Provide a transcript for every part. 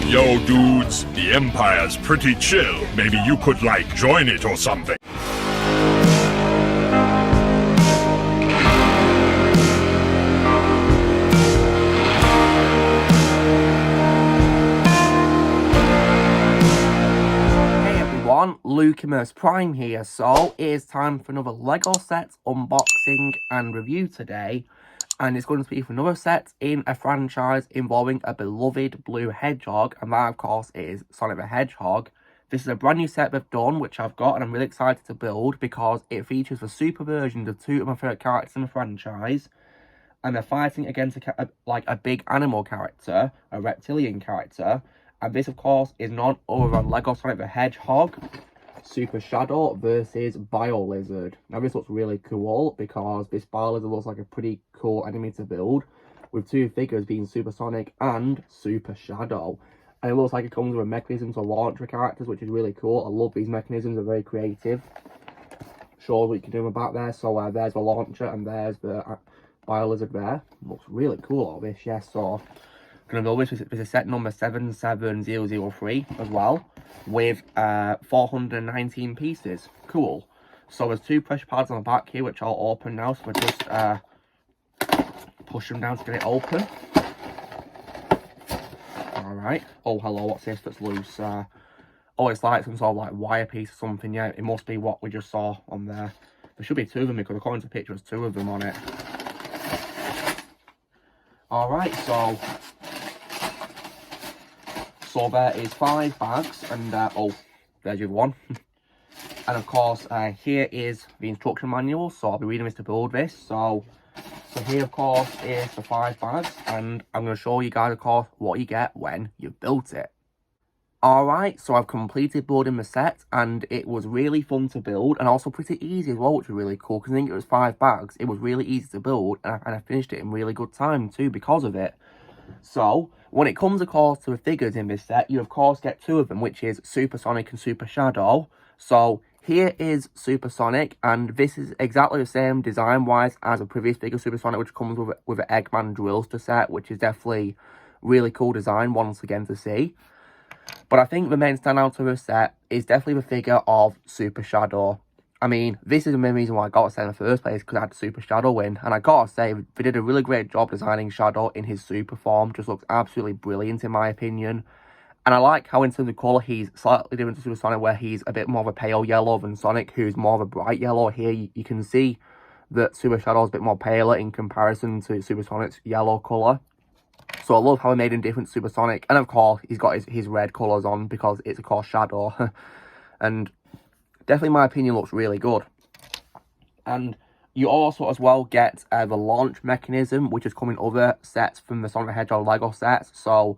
Yo, dudes, the Empire's pretty chill. Maybe you could, like, join it or something. Lucimus Prime here, so it is time for another LEGO set unboxing and review today, and it's going to be for another set in a franchise involving a beloved blue hedgehog, and that of course is Sonic the Hedgehog. This is a brand new set they've done, which I've got, and I'm really excited to build because it features the super versions of two of my favourite characters in the franchise, and they're fighting against a big animal character, a reptilian character. And this, of course, is none other than LEGO Sonic the Hedgehog Super Shadow versus BIOLIZARD. Now, this looks really cool because this BIOLIZARD looks like a pretty cool enemy to build, with two figures being Super Sonic and Super Shadow. And it looks like it comes with a mechanism to launch the characters, which is really cool. I love these mechanisms, they're very creative. Shows what you can do about there. So there's the launcher and there's the BIOLIZARD there. Looks really cool, all this, yes. So going to build this with a set number 77003 as well, with 419 pieces. Cool. So there's two pressure pads on the back here, which I'll open now. So we'll just push them down to get it open. Alright. Oh, hello, what's this that's loose? Oh, it's like some sort of like wire piece or something. Yeah, it must be what we just saw on there. There should be two of them because according to the picture, there's two of them on it. Alright, so there is 5 bags, and oh, there's your one. And of course, here is the instruction manual, so I'll be reading this to build this. So here, of course, is the 5 bags, and I'm going to show you guys, of course, what you get when you've built it. Alright, so I've completed building the set, and it was really fun to build, and also pretty easy as well, which was really cool, because I think it was 5 bags. It was really easy to build, and I finished it in really good time, too, because of it. So, when it comes, of course, to the figures in this set, you, of course, get 2 of them, which is Super Sonic and Super Shadow. So, here is Super Sonic, and this is exactly the same design-wise as a previous figure, Super Sonic, which comes with an Eggman Drillster set, which is definitely really cool design, once again, to see. But I think the main standout of this set is definitely the figure of Super Shadow. I mean, this is the main reason why I got a set in the first place, because I had Super Shadow win. And I gotta say, they did a really great job designing Shadow in his super form. Just looks absolutely brilliant in my opinion. And I like how in terms of colour, he's slightly different to Super Sonic, where he's a bit more of a pale yellow than Sonic, who's more of a bright yellow. Here, you can see that Super Shadow is a bit more paler in comparison to Super Sonic's yellow colour. So I love how I made him different to Super Sonic. And of course, he's got his red colours on because it's, of course, Shadow. And definitely, in my opinion, looks really good. And you also, as well, get the launch mechanism, which is coming in other sets from the Sonic the Hedgehog LEGO sets. So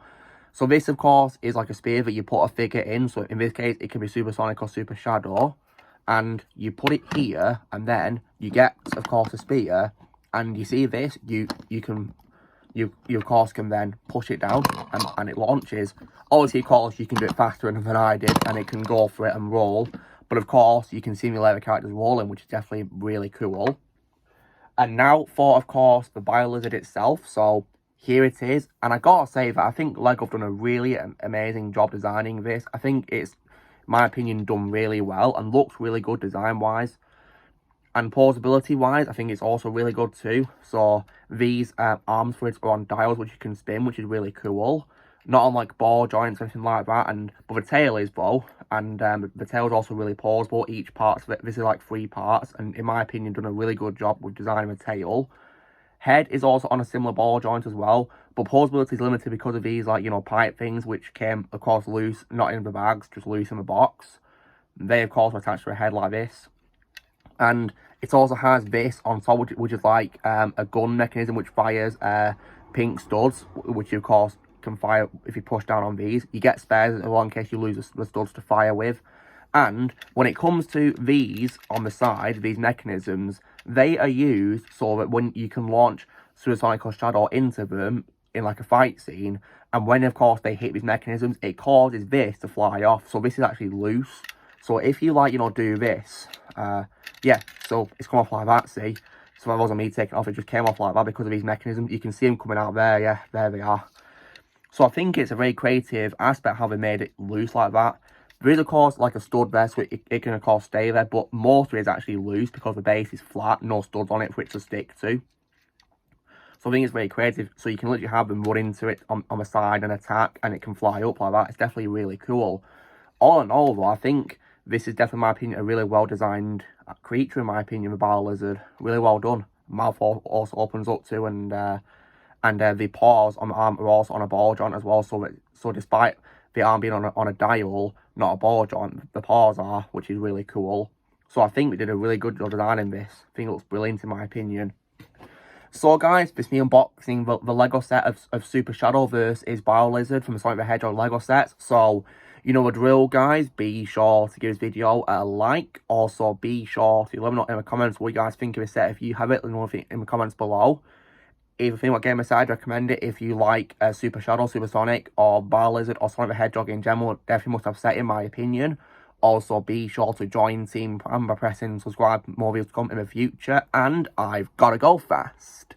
this, of course, is like a spear that you put a figure in. So in this case, it can be Super Sonic or Super Shadow. And you put it here, and then you get, of course, a spear. And you see this, you of course can then push it down and it launches. Obviously, of course, you can do it faster than I did, and it can go for it and roll. But of course, you can simulate the characters rolling, which is definitely really cool. And now for, of course, the BIOLIZARD itself. So here it is. And I gotta say that I think LEGO have done a really amazing job designing this. I think it's, in my opinion, done really well and looks really good design-wise. And posability-wise, I think it's also really good too. So these arms for it are on dials, which you can spin, which is really cool. Not on like ball joints or anything like that, but the tail is though, and the tail is also really posable. Each part of it, this is like 3 parts, and in my opinion, done a really good job with designing the tail. Head is also on a similar ball joint as well, but posability is limited because of these, like, you know, pipe things, which came, of course, loose, not in the bags, just loose in the box. They, of course, are attached to a head like this. And it also has this on top, which is like a gun mechanism, which fires pink studs, which, of course, can fire if you push down on these. You get spares as well in case you lose the studs to fire with. And when it comes to these on the side, these mechanisms, they are used so that when you can launch Super Sonic or Shadow into them in like a fight scene, and when, of course, they hit these mechanisms, it causes this to fly off. So this is actually loose. So if you, like, you know, do this, yeah, so it's come off like that, see? So if that wasn't me taking it off, it just came off like that because of these mechanisms. You can see them coming out there, yeah, there they are. So I think it's a very creative aspect how they made it loose like that. There is, of course, like a stud there, so it can, of course, stay there, but most of it is actually loose because the base is flat, no studs on it for it to stick to. So I think it's very creative, so you can literally have them run into it on the side and attack, and it can fly up like that. It's definitely really cool. All in all, though, I think this is definitely, in my opinion, a really well-designed creature, in my opinion, the BIOLIZARD. Really well done. Mouth also opens up too, and the paws on the arm are also on a ball joint as well, so despite the arm being on a dial, not a ball joint, the paws are, which is really cool. So I think we did a really good job designing this. I think it looks brilliant in my opinion. So guys, this is me unboxing the Lego set of Super Shadowverse is BIOLIZARD from the Sonic the Hedgehog Lego sets. So, you know the drill, guys. Be sure to give this video a like. Also, be sure to let me know in the comments what you guys think of this set. If you have it, let me know in the comments below. If you think what game aside, recommend it. If you like Super Shadow, Super Sonic, or BIOLIZARD, or Sonic the Hedgehog in general, definitely must have set in my opinion. Also, be sure to join Team Pram by pressing subscribe. More videos to come in the future. And I've got to go fast.